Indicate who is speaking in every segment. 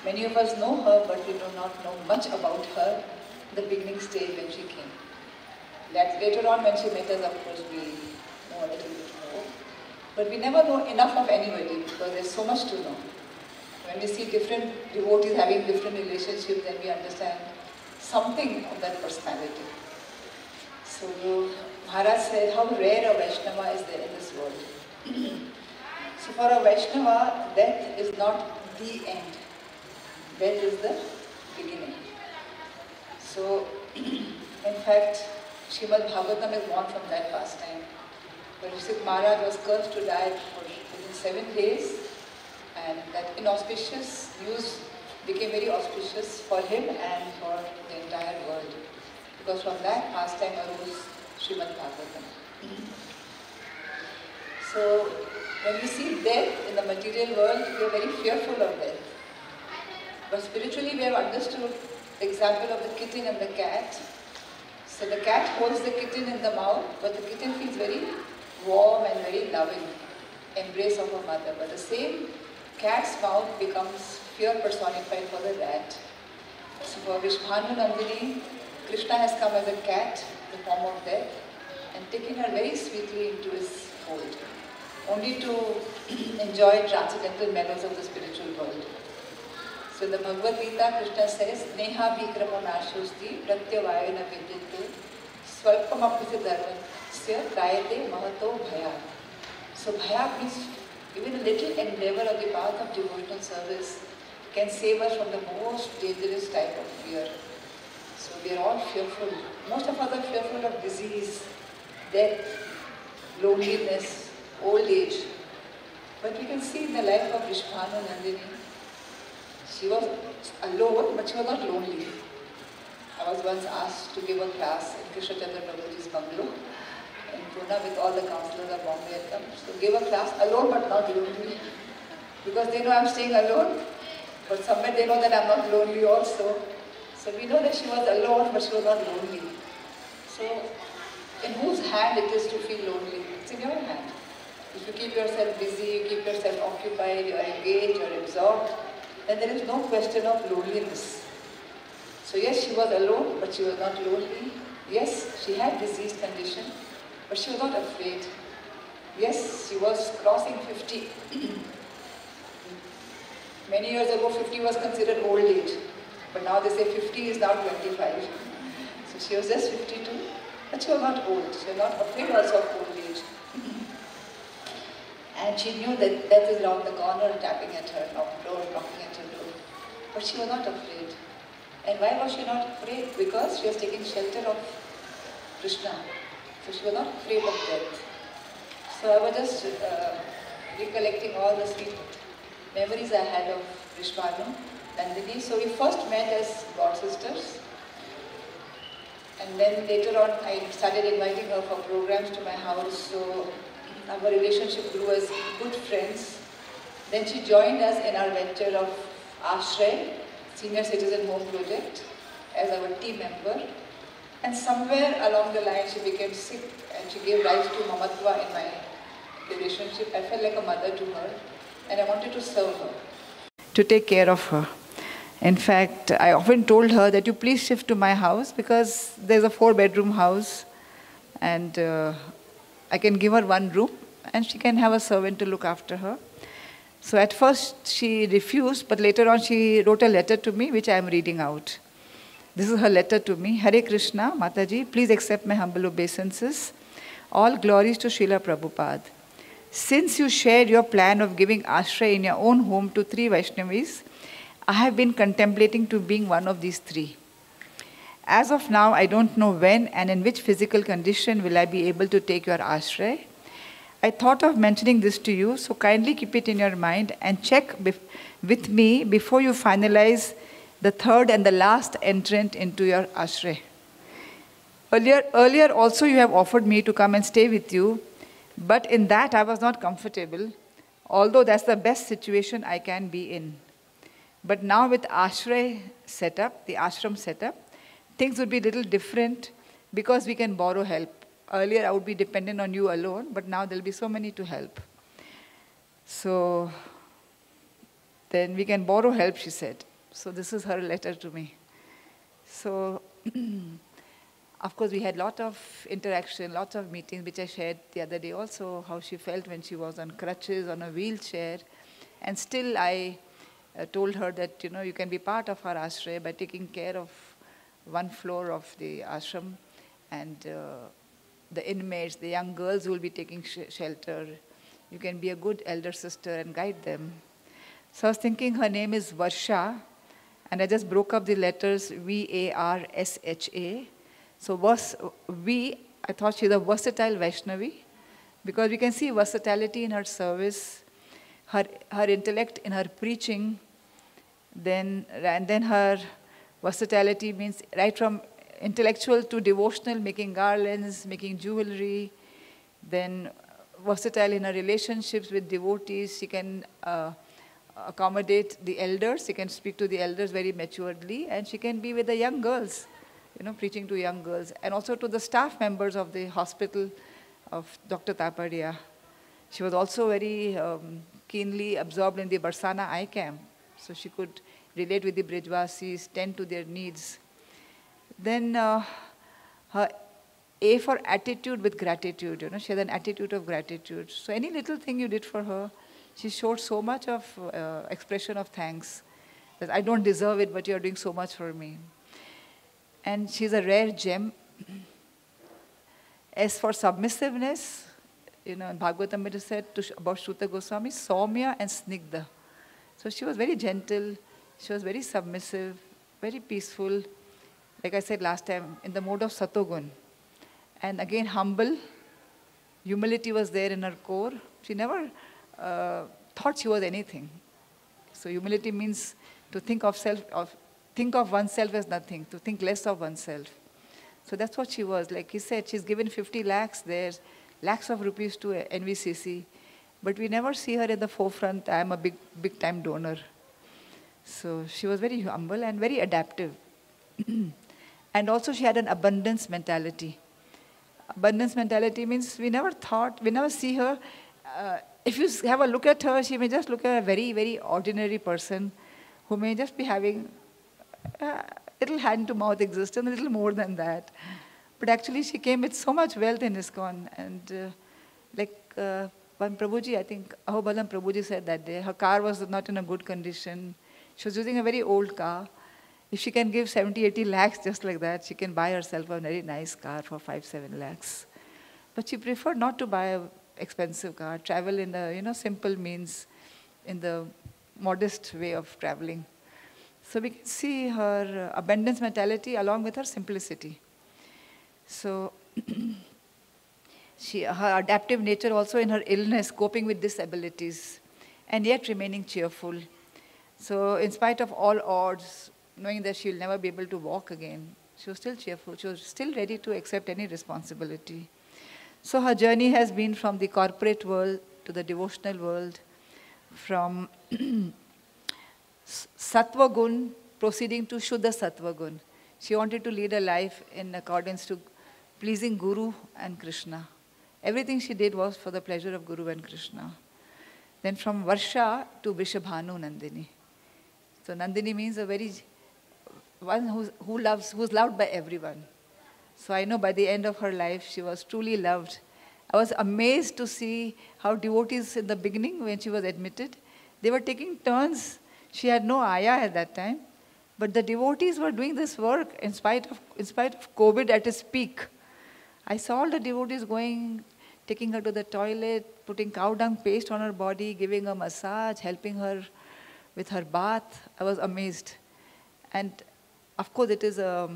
Speaker 1: Many of us know her, but we do not know much about her in the beginning stage when she came. Later on when she met us, of course, we know a little bit more. But we never know enough of anybody because there's so much to know. When we see different devotees having different relationships, then we understand something of that personality. So Maharaj said how rare a Vaishnava is there in this world. So for a Vaishnava, death is not the end. Death is the beginning. So in fact, Srimad Bhagavatam is born from that pastime. But Rishik Maharaj was cursed to die within 7 days, and that inauspicious news became very auspicious for him and for the entire world. Because from that pastime arose Srimad Bhagavatam. So when we see death in the material world, we are very fearful of death. But spiritually we have understood the example of the kitten and the cat. So the cat holds the kitten in the mouth, but the kitten feels very warm and very loving embrace of her mother. But the same cat's mouth becomes fear personified for the rat. So for Vrishabhanu Nandini, Krishna has come as a cat in the form of death and taken her very sweetly into his fold, only to enjoy transcendental mellows of the spiritual world. So in the Bhagavad Gita, Krishna says, Neha Vikrama Nashosti Pratyavayana Vidyate Swalpamapiti Dharmasya Trayate Mahato Bhaya. So Bhaya means even a little endeavor of the path of devotional service can save us from the most dangerous type of fear. So we are all fearful. Most of us are fearful of disease, death, loneliness, old age. But we can see in the life of Vrishabhanu Nandini, she was alone, but she was not lonely. I was once asked to give a class in Krishna Prabhuji's bungalow in Pune with all the counselors of Bombay and come. So give a class alone but not lonely. Because they know I'm staying alone, but somewhere they know that I'm not lonely also. So we know that she was alone, but she was not lonely. So in whose hand it is to feel lonely? It's in your hand. If you keep yourself busy, you keep yourself occupied, you are engaged, you are absorbed, then there is no question of loneliness. So yes, she was alone, but she was not lonely. Yes, she had disease condition, but she was not afraid. Yes, she was crossing 50. Many years ago, 50 was considered old age, but now they say 50 is now 25. So she was just 52, but she was not old. She was not afraid also of old age. And she knew that death is around the corner, tapping at her door, knocking at her door. But she was not afraid. And why was she not afraid? Because she was taking shelter of Krishna. So she was not afraid of death. So I was just recollecting all the sweet memories I had of Vrishabhanu Nandini. So we first met as god sisters. And then later on I started inviting her for programs to my house. So our relationship grew as good friends. Then she joined us in our venture of Ashray, Senior Citizen Home Project, as our team member. And somewhere along the line she became sick and she gave rise to mamatva in my relationship. I felt like a mother to her and I wanted to serve her, to take care of her. In fact, I often told her that you please shift to my house because there's a 4-bedroom house and I can give her 1 room and she can have a servant to look after her. So at first she refused, but later on she wrote a letter to me which I am reading out. This is her letter to me. Hare Krishna, Mataji, please accept my humble obeisances. All glories to Srila Prabhupada. Since you shared your plan of giving ashray in your own home to 3 Vaishnavis, I have been contemplating to being one of these 3. As of now, I don't know when and in which physical condition will I be able to take your ashray. I thought of mentioning this to you, so kindly keep it in your mind and check with me before you finalize the 3rd and the last entrant into your ashray. Earlier also you have offered me to come and stay with you, but in that I was not comfortable, although that's the best situation I can be in. But now with ashray setup, the ashram setup, things would be a little different because we can borrow help. Earlier I would be dependent on you alone, but now there will be so many to help. So then we can borrow help, she said. So this is her letter to me. So, of course, we had lot of interaction, lots of meetings, which I shared the other day also, how she felt when she was on crutches, on a wheelchair. And still I told her that, you can be part of our ashray by taking care of one floor of the ashram, and the inmates, the young girls who will be taking shelter. You can be a good elder sister and guide them. So I was thinking her name is Varsha, and I just broke up the letters Varsha. So I thought she's a versatile Vaishnavi, because we can see versatility in her service, her intellect in her preaching, and then her versatility means right from intellectual to devotional, making garlands, making jewelry, then versatile in her relationships with devotees. She can accommodate the elders, she can speak to the elders very maturely, and she can be with the young girls, preaching to young girls, and also to the staff members of the hospital of Dr. Tapadia. She was also very keenly absorbed in the Barsana eye camp, so she could relate with the Brijvasis, tend to their needs. Then her A for attitude with gratitude, she had an attitude of gratitude. So any little thing you did for her, she showed so much of expression of thanks, that I don't deserve it, but you're doing so much for me. And she's a rare gem. As for submissiveness, in Bhagavatam it is said about Shruta Goswami, Saumya and Snigdha. So she was very gentle, she was very submissive, very peaceful, like I said last time, in the mode of Satogun. And again, humble, humility was there in her core. She never thought she was anything. So humility means to think of oneself as nothing, to think less of oneself. So that's what she was. Like he said, she's given 50 lakhs there, lakhs of rupees to NVCC, but we never see her in the forefront, I am a big time donor. So she was very humble and very adaptive. And also she had an abundance mentality. Abundance mentality means we never see her, if you have a look at her, she may just look at a very, very ordinary person who may just be having a little hand-to-mouth existence, a little more than that. But actually she came with so much wealth in ISKCON, and one Prabhuji, I think Ahobalam Prabhuji said that day, her car was not in a good condition. She was using a very old car. If she can give 70, 80 lakhs just like that, she can buy herself a very nice car for 5, 7 lakhs. But she preferred not to buy an expensive car, travel in the simple means, in the modest way of traveling. So we can see her abundance mentality along with her simplicity. So her adaptive nature also in her illness, coping with disabilities, and yet remaining cheerful. So in spite of all odds, knowing that she'll never be able to walk again, she was still cheerful. She was still ready to accept any responsibility. So her journey has been from the corporate world to the devotional world, from Sattva Gun proceeding to Shuddha Sattva Gun. She wanted to lead a life in accordance to pleasing Guru and Krishna. Everything she did was for the pleasure of Guru and Krishna. Then from Varsha to Vrishabhanu Nandini. So Nandini means one who's loved by everyone. So I know by the end of her life, she was truly loved. I was amazed to see how devotees in the beginning, when she was admitted, they were taking turns. She had no ayah at that time, but the devotees were doing this work in spite of COVID at its peak. I saw all the devotees going, taking her to the toilet, putting cow dung paste on her body, giving her massage, helping her with her bath. I was amazed. And of course, it is a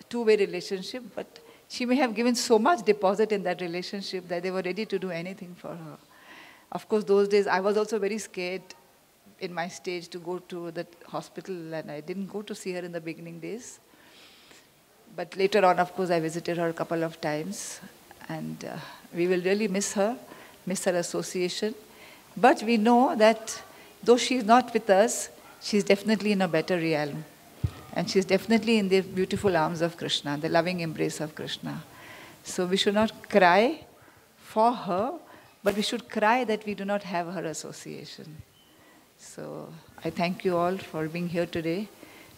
Speaker 1: two-way relationship, but she may have given so much deposit in that relationship that they were ready to do anything for her. Of course, those days, I was also very scared in my stage to go to the hospital, and I didn't go to see her in the beginning days. But later on, of course, I visited her a couple of times, and we will really miss her association. But we know that though she's not with us, she's definitely in a better realm. And she's definitely in the beautiful arms of Krishna, the loving embrace of Krishna. So we should not cry for her, but we should cry that we do not have her association. So I thank you all for being here today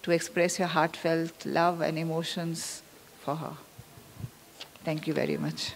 Speaker 1: to express your heartfelt love and emotions for her. Thank you very much.